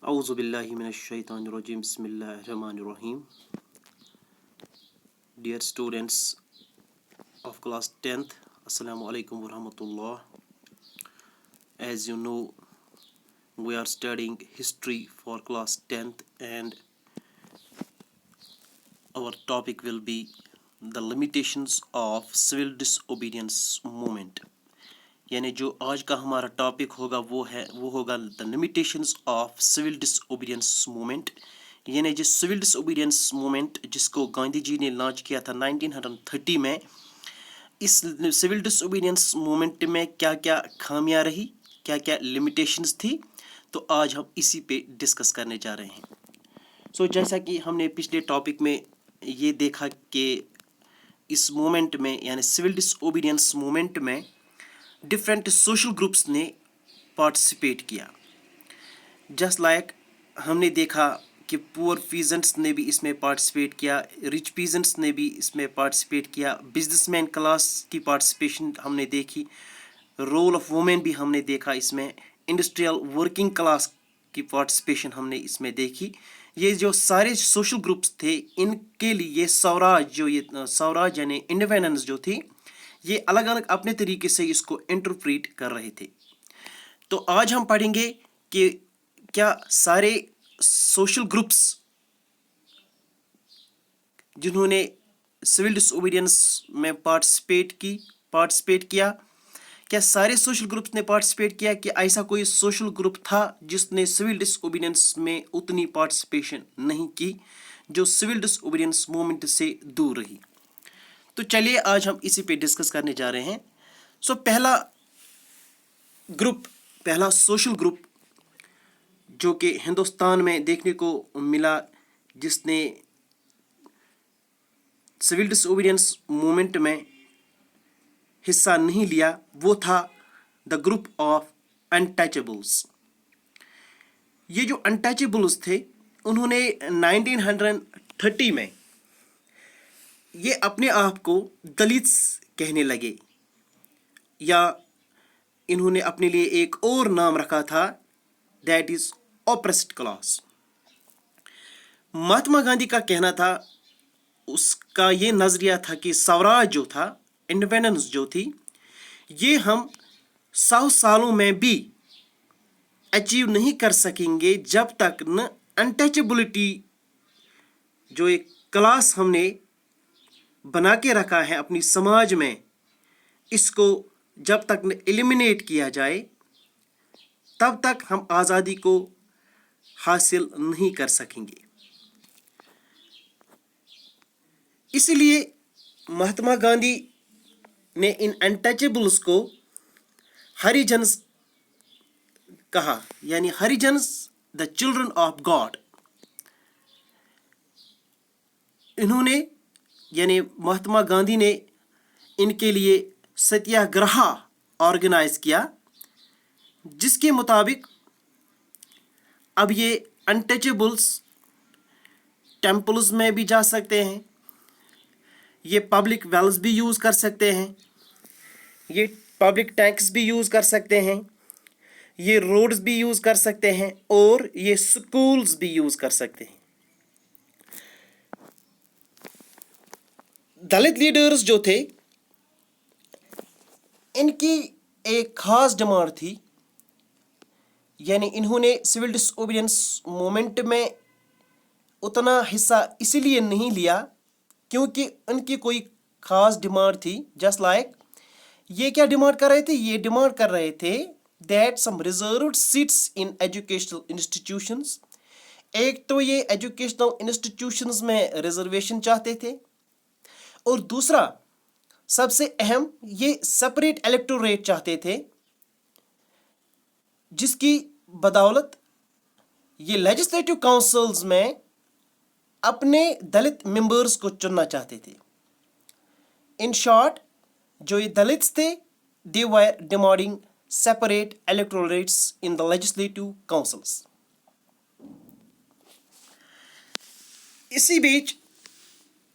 اعوذ باللہ من الشیطان الرجیم بسم اللہ الرحمن الرحیم. Dear students of class 10th, Assalamu alaikum warahmatullah. As you know, we are studying history for class 10th and our topic will be the limitations of civil disobedience movement. یعنی جو آج کا ہمارا ٹاپک ہوگا وہ ہوگا the limitations of civil disobedience movement. یعنی جو سول ڈس اوبیڈینس موومنٹ جس کو گاندھی جی نے لانچ کیا تھا 1930 میں، اس سول ڈس اوبیڈینس موومنٹ میں کیا کیا خامیاں رہی، کیا کیا لمیٹیشنز تھی، تو آج ہم اسی پہ ڈسکس کرنے جا رہے ہیں. جیسا کہ ہم نے پچھلے ٹاپک میں یہ دیکھا کہ اس موومنٹ میں یعنی سول ڈس اوبیڈینس موومنٹ میں ڈفرینٹ سوشل گروپس نے پارٹیسپیٹ کیا. جسٹ لائک ہم نے دیکھا کہ پور پیزنٹس نے بھی اس میں پارٹیسپیٹ کیا، رچ پیزنٹس نے بھی اس میں پارٹیسپیٹ کیا، بزنس مین کلاس کی پارٹیسپیشن ہم نے دیکھی، رول آف وومین بھی ہم نے دیکھا اس میں، انڈسٹریل ورکنگ کلاس کی پارٹیسپیشن ہم نے اس میں دیکھی. یہ جو سارے سوشل گروپس تھے ان کے لیے سوراج یعنی انڈیپینڈنس جو تھی یہ الگ الگ اپنے طریقے سے اس کو انٹرپریٹ کر رہے تھے. تو آج ہم پڑھیں گے کہ کیا سارے سوشل گروپس جنہوں نے سول ڈس اوبیڈینس میں پارٹیسپیٹ کیا سارے سوشل گروپس نے پارٹیسپیٹ کیا کہ ایسا کوئی سوشل گروپ تھا جس نے سول ڈس اوبیڈینس میں اتنی پارٹیسپیشن نہیں کی، جو سول ڈس اوبیڈینس موومنٹ سے دور رہی. تو چلیے آج ہم اسی پہ ڈسکس کرنے جا رہے ہیں. پہلا سوشل گروپ جو کہ ہندوستان میں دیکھنے کو ملا جس نے سول ڈس اوبیڈینس موومنٹ میں حصہ نہیں لیا، وہ تھا دا گروپ آف انٹچیبلس. یہ جو انٹچیبلس تھے انہوں نے 1930 میں یہ اپنے آپ کو دلتس کہنے لگے، یا انہوں نے اپنے لیے ایک اور نام رکھا تھا، that is oppressed class. Mahatma Gandhi کا کہنا تھا، اس کا یہ نظریہ تھا کہ سوراج جو تھا، انڈیپینڈنس جو تھی، یہ ہم 100 سالوں میں بھی اچیو نہیں کر سکیں گے جب تک نہ انٹچیبلٹی جو ایک کلاس ہم نے بنا کے رکھا ہے اپنی سماج میں، اس کو جب تک نہ ایلیمینیٹ کیا جائے تب تک ہم آزادی کو حاصل نہیں کر سکیں گے. اسی لیے مہاتما گاندھی نے ان انٹچیبلس کو ہریجنس کہا، یعنی ہریجنس دا چلڈرن آف گاڈ. انہوں نے یعنی مہاتما گاندھی نے ان کے لیے ستیہ گرہا آرگنائز کیا، جس کے مطابق اب یہ انٹچیبلس ٹیمپلز میں بھی جا سکتے ہیں، یہ پبلک ویلز بھی یوز کر سکتے ہیں، یہ پبلک ٹینکس بھی یوز کر سکتے ہیں، یہ روڈز بھی یوز کر سکتے ہیں، اور یہ سکولز بھی یوز کر سکتے ہیں. دلت لیڈرز جو تھے ان کی ایک خاص ڈیمانڈ تھی، یعنی انہوں نے سول ڈس اوبیڈینس موومنٹ میں اتنا حصہ اسی لیے نہیں لیا کیونکہ ان کی کوئی خاص ڈیمانڈ تھی. جسٹ لائک یہ کیا ڈیمانڈ کر رہے تھے؟ یہ ڈیمانڈ کر رہے تھے that some reserved seats in educational institutions. ایک تو یہ ایجوکیشنل انسٹیٹیوشنز میں ریزرویشن چاہتے تھے، اور دوسرا سب سے اہم یہ سپریٹ الیکٹوریٹ چاہتے تھے، جس کی بدولت یہ لیجسلیٹو کاؤنسلز میں اپنے دلت ممبرز کو چننا چاہتے تھے. ان شارٹ جو یہ دلتس تھے they were demanding separate electorates in the legislative councils. اسی بیچ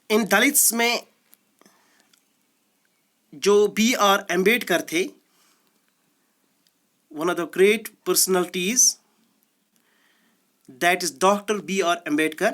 ان دلتس میں جو بی آر امبیڈکر تھے، one of the great personalities that is Dr. B.R. Ambedkar.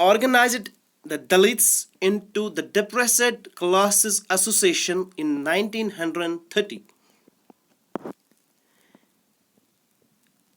organized the Dalits into the Depressed Classes Association in 1930.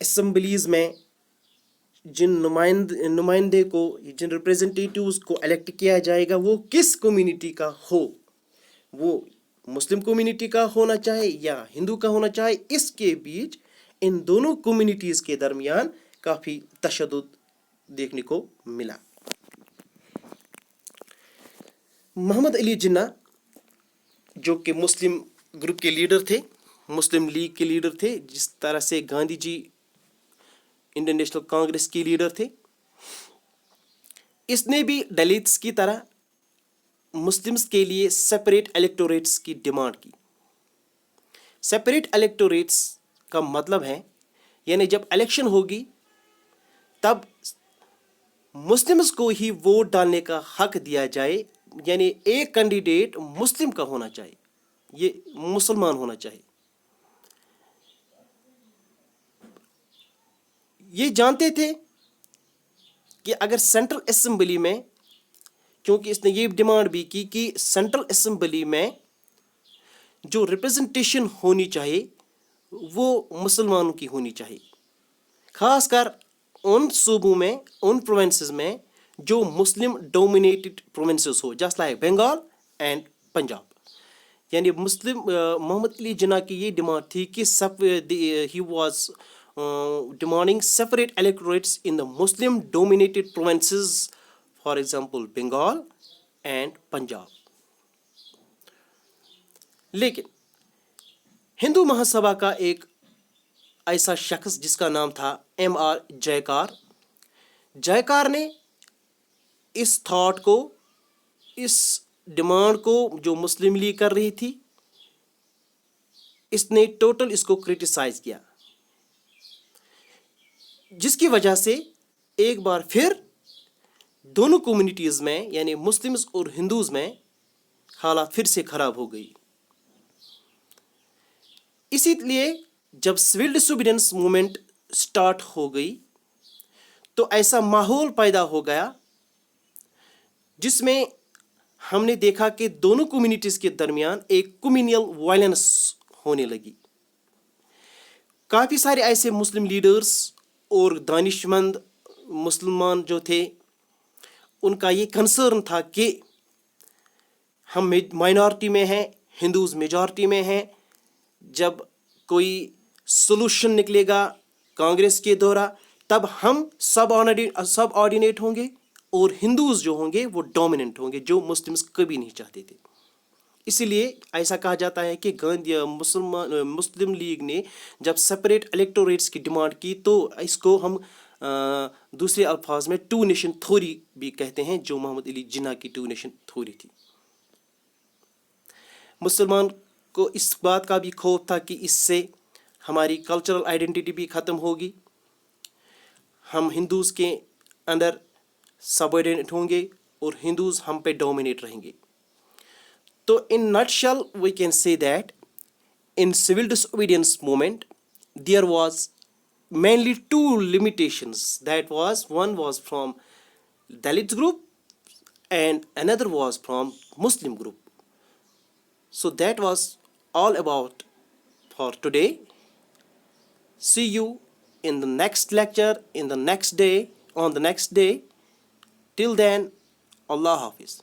Assemblies میں جن نمائندے کو جن ریپریزنٹیٹیوز کو الیکٹ کیا جائے گا وہ کس کمیونٹی کا ہو، وہ مسلم کمیونٹی کا ہونا چاہے یا ہندو کا ہونا چاہے، اس کے بیچ ان دونوں کمیونٹیز کے درمیان کافی تشدد دیکھنے کو ملا۔ محمد علی جناح جو کہ مسلم گروپ کے لیڈر تھے، مسلم لیگ کے لیڈر تھے، جس طرح سے گاندھی جی انڈین نیشنل کانگریس کے لیڈر تھے، اس نے بھی دلتس کی طرح مسلمس کے لیے سپریٹ الیکٹوریٹس کی ڈیمانڈ کی۔ سپریٹ الیکٹوریٹس کا مطلب ہے یعنی جب الیکشن ہوگی تب مسلمس کو ہی ووٹ ڈالنے کا حق دیا جائے، یعنی ایک کینڈیڈیٹ مسلم کا ہونا چاہیے، یہ مسلمان ہونا چاہیے۔ یہ جانتے تھے کہ اگر سینٹرل اسمبلی میں، کیونکہ اس نے یہ ڈیمانڈ بھی کی کہ سینٹرل اسمبلی میں جو ریپریزنٹیشن ہونی چاہیے وہ مسلمانوں کی ہونی چاہیے، خاص کر ان صوبوں میں، ان پروونسز میں جو مسلم ڈومینیٹڈ پروونسز ہو، just like Bengal and Punjab. یعنی مسلم محمد علی جناح کی یہ ڈیمانڈ تھی کہ he was demanding separate electorates in the Muslim dominated provinces, for example Bengal and Punjab۔ لیکن ہندو مہاسبھا کا ایک ایسا شخص جس کا نام تھا M.R. جے کار نے اس تھاٹ کو، اس ڈیمانڈ کو جو مسلم لیگ کر رہی تھی، اس نے ٹوٹل اس کو کرٹیسائز کیا، جس کی وجہ سے ایک بار پھر دونوں کمیونٹیز میں یعنی مسلمز اور ہندوز میں حالات پھر سے خراب ہو گئی۔ اسی لیے جب civil disobedience movement start ہو گئی تو ایسا ماحول پیدا ہو گیا جس میں ہم نے دیکھا کہ دونوں کمیونٹیز کے درمیان ایک کمیونل وائلنس ہونے لگی۔ کافی سارے ایسے مسلم لیڈرز اور دانش مند مسلمان جو تھے، ان کا یہ کنسرن تھا کہ ہم مائنارٹی میں ہیں، ہندوز میجارٹی میں ہیں، جب کوئی سلوشن نکلے گا کانگریس کے دورہ تب ہم سب آرڈینیٹ ہوں گے اور ہندوز جو ہوں گے وہ ڈومیننٹ ہوں گے، جو مسلمز کبھی نہیں چاہتے تھے۔ اسی لیے ایسا کہا جاتا ہے کہ مسلم لیگ نے جب سپریٹ الیکٹوریٹس کی ڈیمانڈ کی تو اس کو ہم دوسرے الفاظ میں ٹو نیشن تھوری بھی کہتے ہیں، جو محمد علی جناح کی ٹو نیشن تھوری تھی۔ مسلمان کو اس بات کا بھی خوف تھا کہ اس سے ہماری کلچرل آئیڈینٹی بھی ختم ہوگی، ہم ہندوز کے اندر سب آرڈینیٹ ہوں گے اور ہندوز ہم پہ ڈومینیٹ رہیں گے۔ تو in nutshell we can say that in civil disobedience movement there was mainly two limitations, that was one was from Dalit group and another was from Muslim group. So that was all about for today. See you in the next lecture, in the next day, on the next day. Till then, Allah Hafiz.